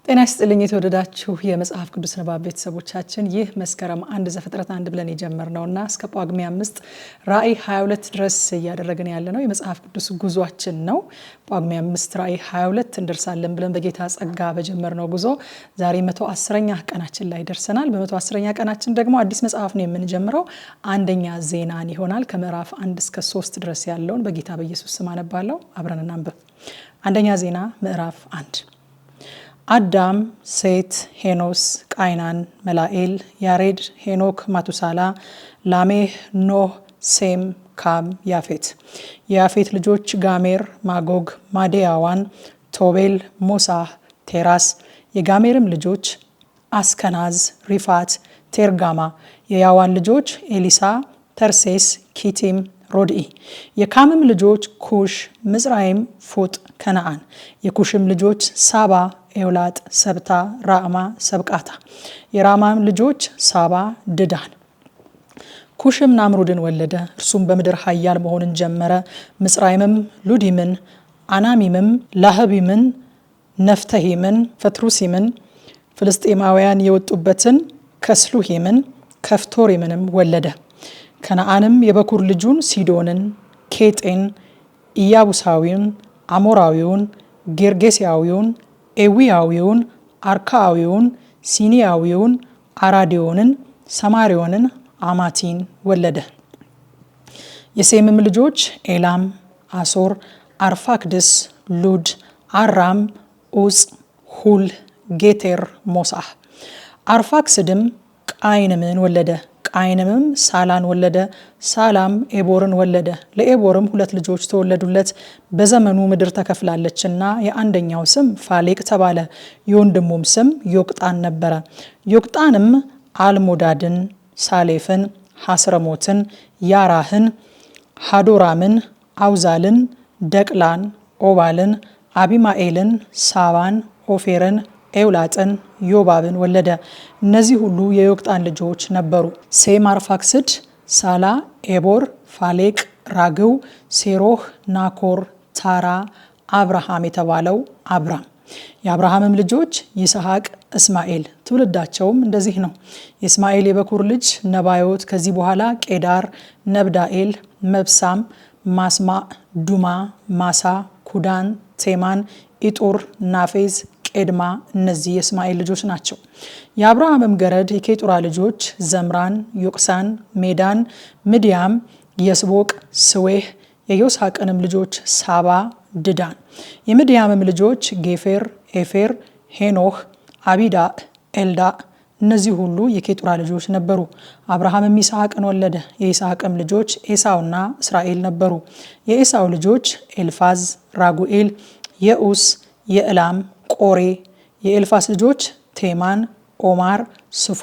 ጤና ይስጥልኝ የተወደዳችሁ የመጽሐፍ ቅዱስ ንባብ ቤተሰቦቻችን ይህ መስከረም 1 ዘፍጥረት 1 ብለን የጀመርነውና እስከ ጳጉሜ 5 ራእይ 22 ድረስ እያደረግን ያለነው የመጽሐፍ ቅዱስ ጉዟችን ነው። ጳጉሜ 5 ራእይ 22 እንደርሳለን ብለን በጌታ ጸጋ በጀመርነው ጉዞ ዛሬ 110ኛ ቀናችን ላይ ደርሰናል። በ110ኛ ቀናችን ደግሞ አዲስ መጽሐፍ ነው የምንጀምረው። አንደኛ ዜናን ይሆናል። ከምዕራፍ 1 እስከ 3 ድረስ ያለውን በጌታ በኢየሱስ ስም አነባለሁ። አብረን እናንብብ። አንደኛ ዜና ምዕራፍ 1 አዳም፣ ሴት፣ ሄኖስ፣ ቃይናን፣ መላኤል፣ ያሬድ፣ ሄኖክ፣ ማቱሳላ፣ ላሜህ፣ ኖህ፣ ሴም፣ ካም፣ ያፌት። የያፌት ልጆች ጋሜር፣ ማጎግ፣ ማዴያዋን፣ ቶቤል፣ ሞሳህ፣ ቴራስ። የጋሜርም ልጆች አስከናዝ፣ ሪፋት፣ ቴርጋማ። የያዋን ልጆች ኤሊሳ፣ ተርሴስ፣ ኪቲም፣ ሮድኢ። የካምም ልጆች ኩሽ፣ ምጽራይም፣ ፉጥ፣ ከነአን። የኩሽም ልጆች ሳባ፣ ኤውላጥ፣ ሰብታ፣ ራዕማ፣ ሰብቃታ። የራማም ልጆች ሳባ፣ ድዳን። ኩሽም ናምሩድን ወለደ፣ እርሱም በምድር ኃያል መሆንን ጀመረ። ምጽራይምም ሉዲምን፣ አናሚምም፣ ላህቢምን፣ ነፍተሂምን፣ ፈትሩሲምን፣ ፍልስጤማውያን የወጡበትን ከስሉሂምን፣ ከፍቶሪምንም ወለደ። ከነአንም የበኩር ልጁን ሲዶንን፣ ኬጤን፣ ኢያቡሳዊውን፣ አሞራዊውን፣ ጌርጌሲያዊውን፣ ኤዊያዊውን፣ አርካዊውን፣ ሲኒያዊውን፣ አራዲዮንን፣ ሰማሪዮንን፣ አማቲን ወለደ። የሴምም ልጆች ኤላም፣ አሶር፣ አርፋክድስ፣ ሉድ፣ አራም፣ ኡጽ፣ ሁል፣ ጌቴር፣ ሞሳህ። አርፋክስድም ቃይንምን ወለደ። ቃይንምም ሳላን ወለደ። ሳላም ኤቦርን ወለደ። ለኤቦርም 2 ልጆች ተወለዱለት። በዘመኑ ምድር ተከፍላለችና የአንደኛው ስም ፋሌቅ ተባለ፣ የወንድሙም ስም ዮቅጣን ነበረ። ዮቅጣንም አልሞዳድን፣ ሳሌፍን፣ ሐስረሞትን፣ ያራህን፣ ሃዶራምን፣ አውዛልን፣ ደቅላን፣ ኦባልን፣ አቢማኤልን፣ ሳባን፣ ኦፌርን፣ ኤውላጥን፣ ዮባብን ወለደ። እነዚህ ሁሉ የዮቅጣን ልጆች ነበሩ። ሴም፣ አርፋክስድ፣ ሳላ፣ ኤቦር፣ ፋሌቅ፣ ራግው፣ ሴሮህ፣ ናኮር፣ ታራ፣ አብርሃም የተባለው አብራም። የአብርሃምም ልጆች ይስሐቅ፣ እስማኤል። ትውልዳቸውም እንደዚህ ነው። የእስማኤል የበኩር ልጅ ነባዮት፣ ከዚህ በኋላ ቄዳር፣ ነብዳኤል፣ መብሳም፣ ማስማዕ፣ ዱማ፣ ማሳ፣ ኩዳን፣ ቴማን፣ ኢጡር፣ ናፌዝ፣ ቄድማ። እነዚህ የእስማኤል ልጆች ናቸው። የአብርሃምም ገረድ የኬጡራ ልጆች ዘምራን፣ ዮቅሳን፣ ሜዳን፣ ምድያም፣ የስቦቅ፣ ስዌህ። የዮስሐቅንም ልጆች ሳባ፣ ድዳን። የምድያምም ልጆች ጌፌር፣ ኤፌር፣ ሄኖህ፣ አቢዳዕ፣ ኤልዳዕ። እነዚህ ሁሉ የኬጡራ ልጆች ነበሩ። አብርሃምም ይስሐቅን ወለደ። የይስሐቅም ልጆች ኤሳውና እስራኤል ነበሩ። የኤሳው ልጆች ኤልፋዝ፣ ራጉኤል፣ የኡስ፣ የዕላም፣ ቆሬ። የኤልፋስ ልጆች ቴማን፣ ኦማር፣ ስፎ፣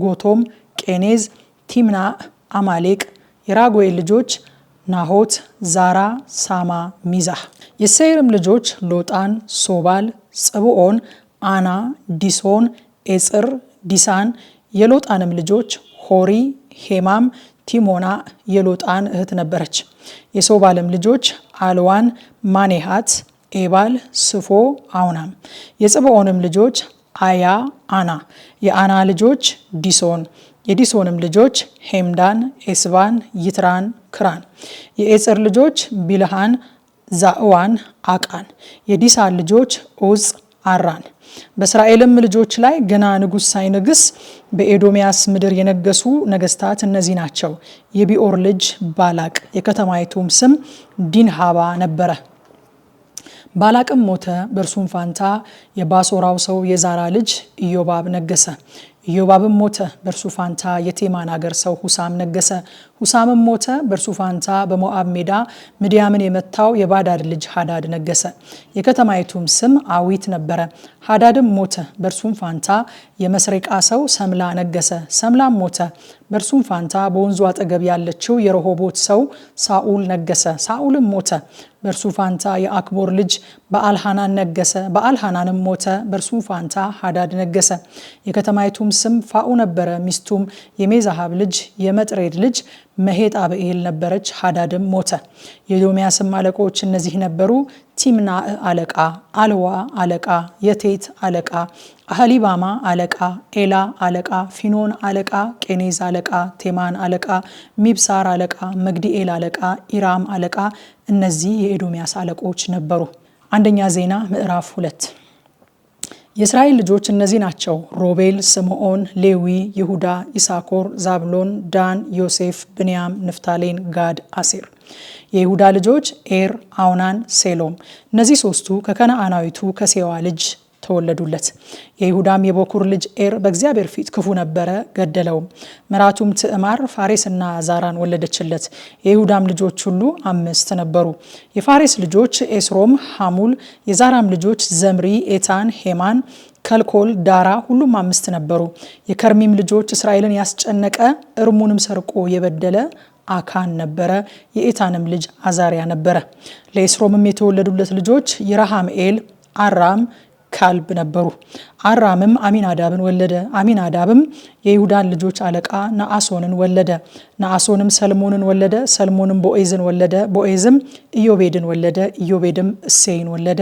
ጎቶም፣ ቄኔዝ፣ ቲምናዕ፣ አማሌቅ። የራጉኤል ልጆች ናሆት፣ ዛራ፣ ሳማ፣ ሚዛህ። የሴይርም ልጆች ሎጣን፣ ሶባል፣ ጽብዖን፣ አና፣ ዲሶን፣ ኤጽር፣ ዲሳን። የሎጣንም ልጆች ሆሪ፣ ሄማም፣ ቲሞና የሎጣን እህት ነበረች። የሶባልም ልጆች አልዋን፣ ማኔሃት፣ ኤባል፣ ስፎ፣ አውናም። የጽብዖንም ልጆች አያ፣ አና። የአና ልጆች ዲሶን። የዲሶንም ልጆች ሄምዳን፣ ኤስባን፣ ይትራን፣ ክራን። የኤጽር ልጆች ቢልሃን፣ ዛዕዋን፣ አቃን። የዲሳን ልጆች ዑፅ፣ አራን። በእስራኤልም ልጆች ላይ ገና ንጉሥ ሳይነግስ በኤዶሚያስ ምድር የነገሱ ነገስታት እነዚህ ናቸው። የቢኦር ልጅ ባላቅ። የከተማይቱም ስም ዲንሃባ ነበረ። ባላቅም ሞተ፣ በእርሱም ፋንታ የባሶራው ሰው የዛራ ልጅ ኢዮባብ ነገሰ። ኢዮባብም ሞተ፣ በእርሱ ፋንታ የቴማን አገር ሰው ሁሳም ነገሰ። ሁሳምም ሞተ፣ በእርሱ ፋንታ በሞአብ ሜዳ ምድያምን የመታው የባዳድ ልጅ ሃዳድ ነገሰ። የከተማይቱም ስም አዊት ነበረ። ሃዳድም ሞተ፣ በእርሱም ፋንታ የመስሬቃ ሰው ሰምላ ነገሰ። ሰምላም ሞተ፣ በእርሱም ፋንታ በወንዙ አጠገብ ያለችው የረሆቦት ሰው ሳኡል ነገሰ። ሳኡልም ሞተ፣ በእርሱ ፋንታ የአክቦር ልጅ በአልሃናን ነገሰ። በአልሃናንም ሞተ፣ በእርሱ ፋንታ ሃዳድ ነገሰ። የከተማይቱም ስም ፋኡ ነበረ። ሚስቱም የሜዛሃብ ልጅ የመጥሬድ ልጅ መሄጣብኤል ነበረች። ሃዳድም ሞተ። የኤዶምያስም አለቆች እነዚህ ነበሩ። ቲምናዕ አለቃ፣ አልዋ አለቃ፣ የቴት አለቃ፣ አህሊባማ አለቃ፣ ኤላ አለቃ፣ ፊኖን አለቃ፣ ቄኔዝ አለቃ፣ ቴማን አለቃ፣ ሚብሳር አለቃ፣ መግዲኤል አለቃ፣ ኢራም አለቃ። እነዚህ የኤዶምያስ አለቆች ነበሩ። አንደኛ ዜና ምዕራፍ 2 የእስራኤል ልጆች እነዚህ ናቸው። ሮቤል፣ ስምዖን፣ ሌዊ፣ ይሁዳ፣ ይሳኮር፣ ዛብሎን፣ ዳን፣ ዮሴፍ፣ ብንያም፣ ንፍታሌን፣ ጋድ፣ አሴር። የይሁዳ ልጆች ኤር፣ አውናን፣ ሴሎም። እነዚህ ሶስቱ ከከነዓናዊቱ ከሴዋ ልጅ ተወለዱለት። የይሁዳም የበኩር ልጅ ኤር በእግዚአብሔር ፊት ክፉ ነበረ፣ ገደለውም። ምራቱም ትዕማር ፋሬስና ዛራን ወለደችለት። የይሁዳም ልጆች ሁሉ 5 ነበሩ። የፋሬስ ልጆች ኤስሮም፣ ሐሙል። የዛራም ልጆች ዘምሪ፣ ኤታን፣ ሄማን፣ ከልኮል፣ ዳራ። ሁሉም 5 ነበሩ። የከርሚም ልጆች እስራኤልን ያስጨነቀ እርሙንም ሰርቆ የበደለ አካን ነበረ። የኤታንም ልጅ አዛሪያ ነበረ። ለኤስሮምም የተወለዱለት ልጆች ይረሃምኤል፣ አራም፣ ካልብ ነበሩ። አራምም አሚናዳብን ወለደ። አሚናዳብም የይሁዳን ልጆች አለቃ ነአሶንን ወለደ። ነአሶንም ሰልሞንን ወለደ። ሰልሞንም ቦዔዝን ወለደ። ቦዔዝም ኢዮቤድን ወለደ። ኢዮቤድም እሴይን ወለደ።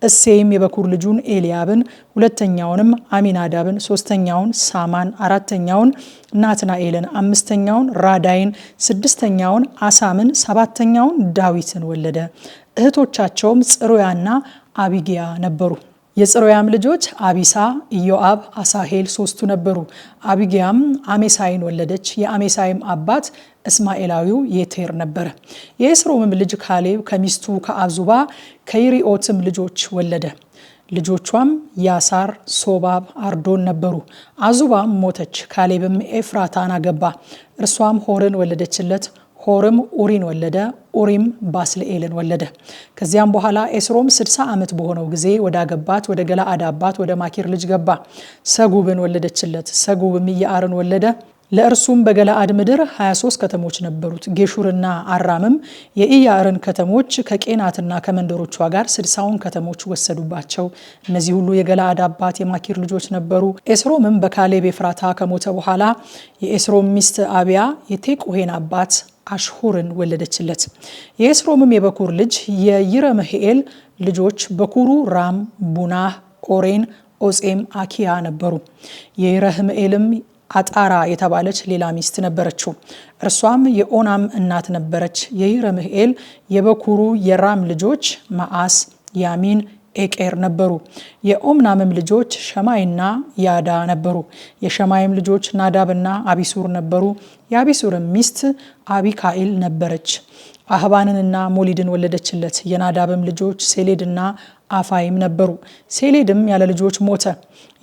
እሴይም የበኩር ልጁን ኤልያብን፣ ሁለተኛውንም አሚናዳብን፣ ሶስተኛውን ሳማን፣ አራተኛውን ናትናኤልን፣ አምስተኛውን ራዳይን፣ ስድስተኛውን አሳምን፣ ሰባተኛውን ዳዊትን ወለደ። እህቶቻቸውም ጽሩያና አቢጊያ ነበሩ። የጽሩያም ልጆች አቢሳ፣ ኢዮአብ፣ አሳሄል 3 ነበሩ። አቢጊያም አሜሳይን ወለደች። የአሜሳይም አባት እስማኤላዊው የቴር ነበረ። የኤስሮምም ልጅ ካሌብ ከሚስቱ ከአዙባ ከይሪኦትም ልጆች ወለደ። ልጆቿም ያሳር፣ ሶባብ፣ አርዶን ነበሩ። አዙባም ሞተች። ካሌብም ኤፍራታን አገባ። እርሷም ሆርን ወለደችለት። ሆርም ኡሪን ወለደ። ኡሪም ባስልኤልን ወለደ። ከዚያም በኋላ ኤስሮም 60 ዓመት በሆነው ጊዜ ወዳገባት ወደ ገለአድ አባት ወደ ማኪር ልጅ ገባ። ሰጉብን ወለደችለት። ሰጉብም ኢያዕርን ወለደ። ለእርሱም በገለአድ ምድር 23 ከተሞች ነበሩት። ጌሹርና አራምም የኢያዕርን ከተሞች ከቄናትና ከመንደሮቿ ጋር 60ውን ከተሞች ወሰዱባቸው። እነዚህ ሁሉ የገለአድ አባት የማኪር ልጆች ነበሩ። ኤስሮምም በካሌብ ኤፍራታ ከሞተ በኋላ የኤስሮም ሚስት አብያ የቴቁሄን አባት አሽሁርን ወለደችለት። የኤስሮምም የበኩር ልጅ የይረምሕኤል ልጆች በኩሩ ራም፣ ቡናህ፣ ኦሬን፣ ኦጼም፣ አኪያ ነበሩ። የይረህምኤልም አጣራ የተባለች ሌላ ሚስት ነበረችው። እርሷም የኦናም እናት ነበረች። የይረምሕኤል የበኩሩ የራም ልጆች መዓስ፣ ያሚን፣ ኤቄር ነበሩ። የኦምናምም ልጆች ሸማይና ያዳ ነበሩ። የሸማይም ልጆች ናዳብና አቢሱር ነበሩ። የአቢሱርም ሚስት አቢካኢል ነበረች። አህባንንና ሞሊድን ወለደችለት። የናዳብም ልጆች ሴሌድና አፋይም ነበሩ። ሴሌድም ያለ ልጆች ሞተ።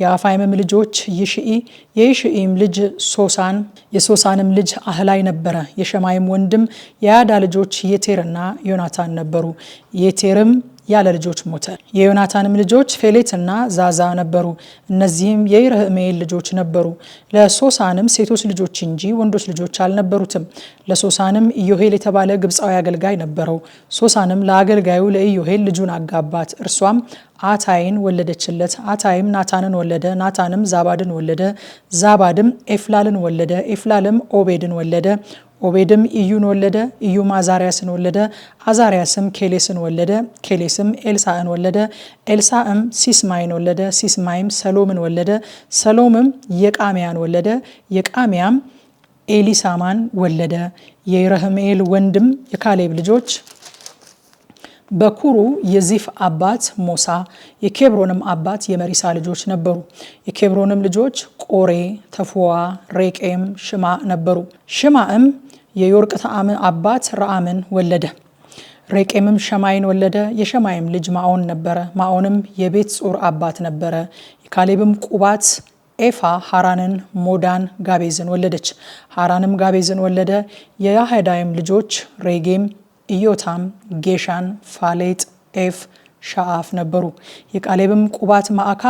የአፋይምም ልጆች ይሽኢ፣ የይሽኢም ልጅ ሶሳን፣ የሶሳንም ልጅ አህላይ ነበረ። የሸማይም ወንድም የያዳ ልጆች የቴርና ዮናታን ነበሩ። የቴርም ያለ ልጆች ሞተ። የዮናታንም ልጆች ፌሌትና ዛዛ ነበሩ። እነዚህም የይረህምኤል ልጆች ነበሩ። ለሶሳንም ሴቶች ልጆች እንጂ ወንዶች ልጆች አልነበሩትም። ለሶሳንም ኢዮሄል የተባለ ግብፃዊ አገልጋይ ነበረው። ሶሳንም ለአገልጋዩ ለኢዮሄል ልጁን አጋባት። እርሷም አታይን ወለደችለት። አታይም ናታንን ወለደ። ናታንም ዛባድን ወለደ። ዛባድም ኤፍላልን ወለደ። ኤፍላልም ኦቤድን ወለደ። ኦቤድም ኢዩን ወለደ። ኢዩም አዛሪያስን ወለደ። አዛሪያስም ኬሌስን ወለደ። ኬሌስም ኤልሳዕን ወለደ። ኤልሳዕም ሲስማይን ወለደ። ሲስማይም ሰሎምን ወለደ። ሰሎምም የቃሚያን ወለደ። የቃሚያም ኤሊሳማን ወለደ። የይረህምኤል ወንድም የካሌብ ልጆች በኩሩ የዚፍ አባት ሞሳ፣ የኬብሮንም አባት የመሪሳ ልጆች ነበሩ። የኬብሮንም ልጆች ቆሬ፣ ተፉዋ፣ ሬቄም፣ ሽማዕ ነበሩ። ሽማዕም የዮርቅትዓም አባት ረአምን ወለደ። ሬቄምም ሸማይን ወለደ። የሸማይም ልጅ ማዖን ነበረ። ማዖንም የቤት ጹር አባት ነበረ። የካሌብም ቁባት ኤፋ ሃራንን፣ ሞዳን፣ ጋቤዝን ወለደች። ሃራንም ጋቤዝን ወለደ። የያህዳይም ልጆች ሬጌም፣ ኢዮታም፣ ጌሻን፣ ፋሌጥ፣ ኤፍ፣ ሻአፍ ነበሩ። የቃሌብም ቁባት ማዕካ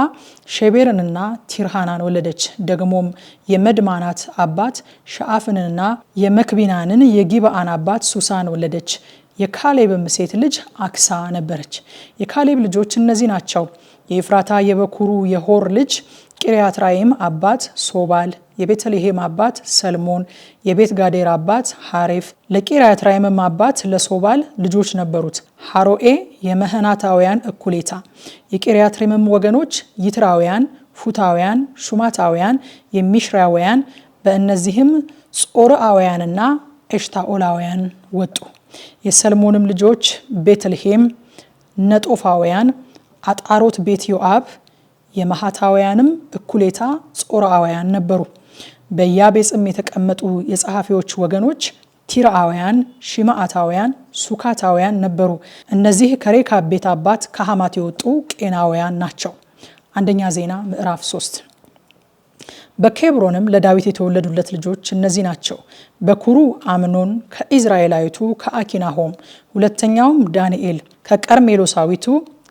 ሼቤርንና ቲርሃናን ወለደች። ደግሞም የመድማናት አባት ሻአፍንና የመክቢናንን የጊብአን አባት ሱሳን ወለደች። የካሌብም ሴት ልጅ አክሳ ነበረች። የካሌብ ልጆች እነዚህ ናቸው። የኤፍራታ የበኩሩ የሆር ልጅ ቂርያትራይም አባት ሶባል፣ የቤተልሔም አባት ሰልሞን፣ የቤት ጋዴር አባት ሐሬፍ፣ ለቂርያትራይምም አባት ለሶባል ልጆች ነበሩት። ሐሮኤ የመህናታውያን እኩሌታ። የቂርያትሪምም ወገኖች ይትራውያን፣ ፉታውያን፣ ሹማታውያን፣ የሚሽራውያን በእነዚህም ጾርአውያንና ኤሽታኦላውያን ወጡ። የሰልሞንም ልጆች ቤተልሔም፣ ነጦፋውያን፣ አጣሮት ቤት ዮአብ፣ የመሃታውያንም እኩሌታ ጾርአውያን ነበሩ። በያቤጽም የተቀመጡ የጸሐፊዎች ወገኖች ቲርአውያን፣ ሺማአታውያን፣ ሱካታውያን ነበሩ። እነዚህ ከሬካብ ቤት አባት ከሐማት የወጡ ቄናውያን ናቸው። አንደኛ ዜና ምዕራፍ 3። በኬብሮንም ለዳዊት የተወለዱለት ልጆች እነዚህ ናቸው። በኩሩ አምኖን ከኢዝራኤላዊቱ ከአኪናሆም፣ ሁለተኛውም ዳንኤል ከቀርሜሎሳዊቱ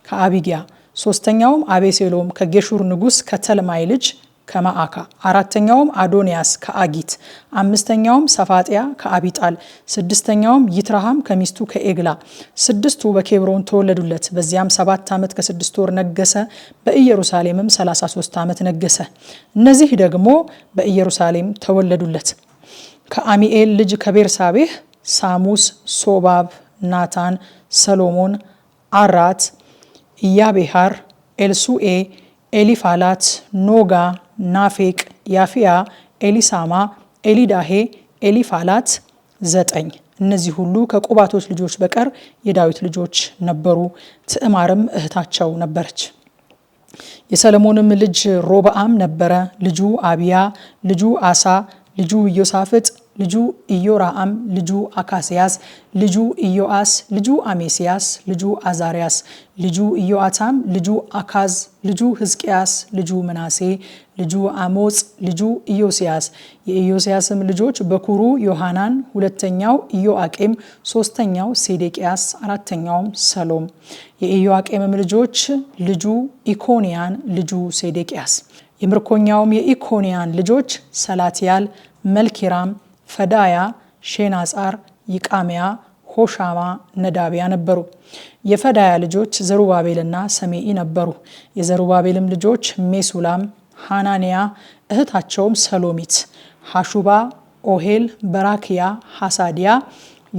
ከአቢጊያ፣ ሶስተኛውም አቤሴሎም ከጌሹር ንጉሥ ከተልማይ ልጅ ከማአካ፣ አራተኛውም አዶንያስ ከአጊት፣ አምስተኛውም ሰፋጥያ ከአቢጣል፣ ስድስተኛውም ይትራሃም ከሚስቱ ከኤግላ። ስድስቱ በኬብሮን ተወለዱለት። በዚያም 7 ዓመት ከ6 ወር ነገሰ። በኢየሩሳሌምም 33 ዓመት ነገሰ። እነዚህ ደግሞ በኢየሩሳሌም ተወለዱለት። ከአሚኤል ልጅ ከቤርሳቤህ ሳሙስ፣ ሶባብ፣ ናታን፣ ሰሎሞን፣ አራት፣ ኢያቤሃር፣ ኤልሱኤ፣ ኤሊፋላት፣ ኖጋ፣ ናፌቅ፣ ያፊያ፣ ኤሊሳማ፣ ኤሊዳሄ፣ ኤሊፋላት 9። እነዚህ ሁሉ ከቁባቶች ልጆች በቀር የዳዊት ልጆች ነበሩ። ትዕማርም እህታቸው ነበረች። የሰለሞንም ልጅ ሮብዓም ነበረ። ልጁ አብያ፣ ልጁ አሳ፣ ልጁ ኢዮሳፍጥ፣ ልጁ ኢዮራአም፣ ልጁ አካስያስ፣ ልጁ ኢዮአስ፣ ልጁ አሜስያስ፣ ልጁ አዛሪያስ፣ ልጁ ኢዮአታም፣ ልጁ አካዝ፣ ልጁ ሕዝቅያስ፣ ልጁ ምናሴ፣ ልጁ አሞጽ፣ ልጁ ኢዮስያስ። የኢዮስያስም ልጆች በኩሩ ዮሐናን፣ ሁለተኛው ኢዮአቄም፣ ሶስተኛው ሴዴቅያስ፣ አራተኛውም ሰሎም። የኢዮአቄምም ልጆች ልጁ ኢኮንያን፣ ልጁ ሴዴቅያስ። የምርኮኛውም የኢኮንያን ልጆች ሰላትያል፣ መልኪራም፣ ፈዳያ፣ ሼናጻር፣ ይቃሚያ፣ ሆሻማ፣ ነዳቢያ ነበሩ። የፈዳያ ልጆች ዘሩባቤልና ሰሜኢ ነበሩ። የዘሩባቤልም ልጆች ሜሱላም፣ ሃናንያ፣ እህታቸውም ሰሎሚት፣ ሐሹባ፣ ኦሄል፣ በራክያ፣ ሐሳዲያ፣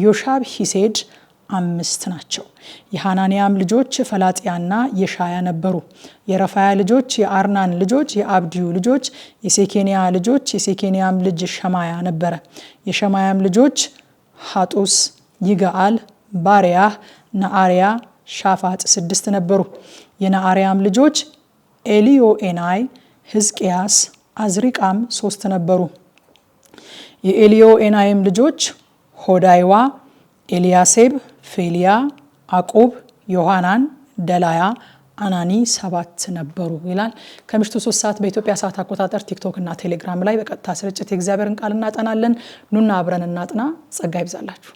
ዮሻብ፣ ሂሴድ 5 ናቸው። የሃናንያም ልጆች ፈላጥያና የሻያ ነበሩ። የረፋያ ልጆች የአርናን ልጆች የአብድዩ ልጆች የሴኬንያ ልጆች የሴኬንያም ልጅ ሸማያ ነበረ። የሸማያም ልጆች ሐጡስ፣ ይግአል፣ ባሪያህ፣ ነአርያ፣ ሻፋጥ 6 ነበሩ። የነአርያም ልጆች ኤሊዮኤናይ፣ ሕዝቅያስ፣ አዝሪቃም 3 ነበሩ። የኤሊዮኤናይም ልጆች ሆዳይዋ፣ ኤልያሴብ፣ ፌልያ፣ አቁብ፣ ዮሐናን፣ ደላያ፣ አናኒ 7 ነበሩ ይላል። ከምሽቱ 3 ሰዓት በኢትዮጵያ ሰዓት አቆጣጠር ቲክቶክ እና ቴሌግራም ላይ በቀጥታ ስርጭት የእግዚአብሔርን ቃል እናጠናለን። ኑና አብረን እናጥና። ጸጋ ይብዛላችሁ።